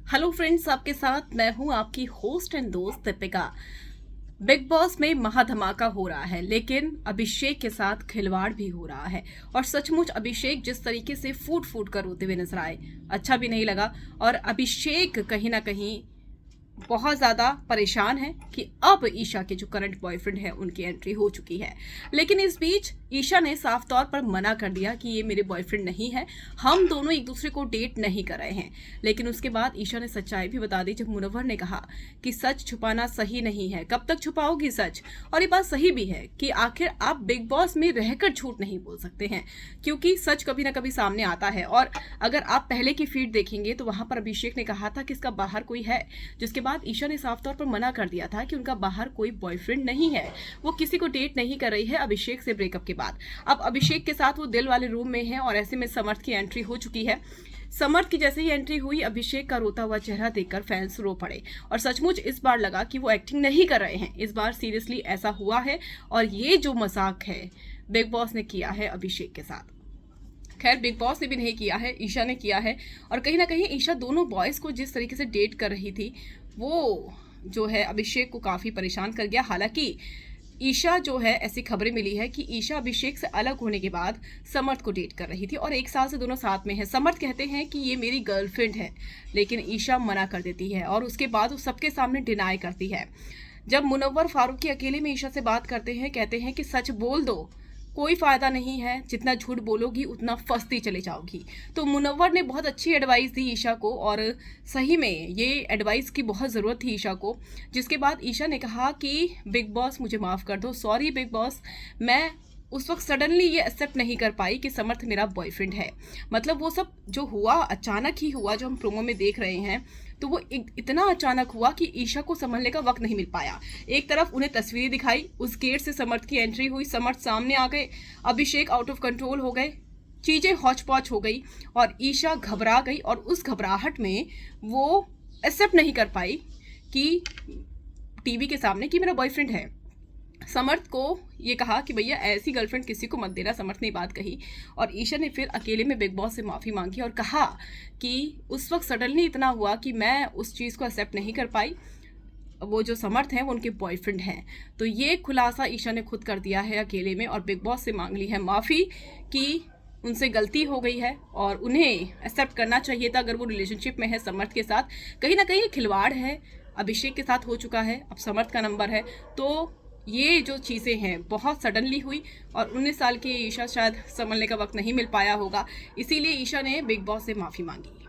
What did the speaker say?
Hello friends, आपके साथ मैं हूं आपकी होस्ट एंड दोस्त दीपिका। बिग बॉस में महाधमाका हो रहा है, लेकिन अभिषेक के साथ खिलवाड़ भी हो रहा है। और सचमुच अभिषेक जिस तरीके से फूट फूट कर रोते हुए नजर आए, अच्छा भी नहीं लगा। और अभिषेक कहीं ना कहीं बहुत ज़्यादा परेशान है कि अब ईशा के जो करंट बॉयफ्रेंड है उनकी एंट्री हो चुकी है। लेकिन इस बीच ईशा ने साफ तौर पर मना कर दिया कि ये मेरे बॉयफ्रेंड नहीं है, हम दोनों एक दूसरे को डेट नहीं कर रहे हैं। लेकिन उसके बाद ईशा ने सच्चाई भी बता दी जब मुनव्वर ने कहा कि सच छुपाना सही नहीं है, कब तक छुपाओगी सच। और ये बात सही भी है कि आखिर आप बिग बॉस में रहकर झूठ नहीं बोल सकते हैं, क्योंकि सच कभी ना कभी सामने आता है। और अगर आप पहले की फीड देखेंगे तो वहां पर अभिषेक ने कहा था कि इसका बाहर कोई है, जिसके बाद ईशा ने साफ तौर पर मना कर दिया था कि उनका बाहर कोई बॉयफ्रेंड नहीं है, वो किसी को डेट नहीं कर रही है अभिषेक से ब्रेकअप के बाद। अब अभिषेक के साथ वो दिल वाले रूम में है और ऐसे में समर्थ की एंट्री हो चुकी है। समर्थ की जैसे ही एंट्री हुई, अभिषेक का रोता हुआ चेहरा देखकर फैंस रो पड़े। और सचमुच इस बार लगा कि वो एक्टिंग नहीं कर रहे हैं, इस बार सीरियसली ऐसा हुआ है। और ये जो मजाक है बिग बॉस ने किया है अभिषेक के साथ, खैर बिग बॉस ने भी नहीं किया है, ईशा ने किया है। और कहीं ना कहीं ईशा दोनों बॉयज को जिस तरीके से डेट कर रही थी, वो जो है अभिषेक को काफी परेशान कर गया। हालांकि ईशा जो है, ऐसी खबरें मिली है कि ईशा अभिषेक से अलग होने के बाद समर्थ को डेट कर रही थी और 1 साल से दोनों साथ में है। समर्थ कहते हैं कि ये मेरी गर्लफ्रेंड है, लेकिन ईशा मना कर देती है और उसके बाद वो सबके सामने डिनाई करती है। जब मुनव्वर फारूकी अकेले में ईशा से बात करते हैं, कहते हैं कि सच बोल दो, कोई फायदा नहीं है, जितना झूठ बोलोगी उतना फंसती चले जाओगी। तो मुनव्वर ने बहुत अच्छी एडवाइस दी ईशा को, और सही में ये एडवाइस की बहुत ज़रूरत थी ईशा को। जिसके बाद ईशा ने कहा कि बिग बॉस मुझे माफ़ कर दो, सॉरी बिग बॉस, मैं उस वक्त सडनली ये एक्सेप्ट नहीं कर पाई कि समर्थ मेरा बॉयफ्रेंड है। मतलब वो सब जो हुआ अचानक ही हुआ, जो हम प्रोमो में देख रहे हैं, तो वो इतना अचानक हुआ कि ईशा को संभलने का वक्त नहीं मिल पाया। एक तरफ उन्हें तस्वीरें दिखाई, उस गेट से समर्थ की एंट्री हुई, समर्थ सामने आ गए, अभिषेक आउट ऑफ कंट्रोल हो गए, चीजें हौच पौच हो गई और ईशा घबरा गई। और उस घबराहट में वो एक्सेप्ट नहीं कर पाई कि टीवी के सामने कि मेरा बॉयफ्रेंड है। समर्थ को ये कहा कि भैया ऐसी गर्लफ्रेंड किसी को मत देना, समर्थ ने बात कही। और ईशा ने फिर अकेले में बिग बॉस से माफ़ी मांगी और कहा कि उस वक्त सडनली इतना हुआ कि मैं उस चीज़ को एक्सेप्ट नहीं कर पाई, वो जो समर्थ हैं वो उनके बॉयफ्रेंड हैं। तो ये खुलासा ईशा ने खुद कर दिया है अकेले में और बिग बॉस से मांग ली है माफ़ी कि उनसे गलती हो गई है और उन्हें एक्सेप्ट करना चाहिए था अगर वो रिलेशनशिप में है समर्थ के साथ। कहीं ना कहीं खिलवाड़ है, अभिषेक के साथ हो चुका है, अब समर्थ का नंबर है। तो ये जो चीज़ें हैं बहुत सडनली हुई और 19 साल की ईशा शायद संभलने का वक्त नहीं मिल पाया होगा, इसीलिए ईशा ने बिग बॉस से माफ़ी मांगी।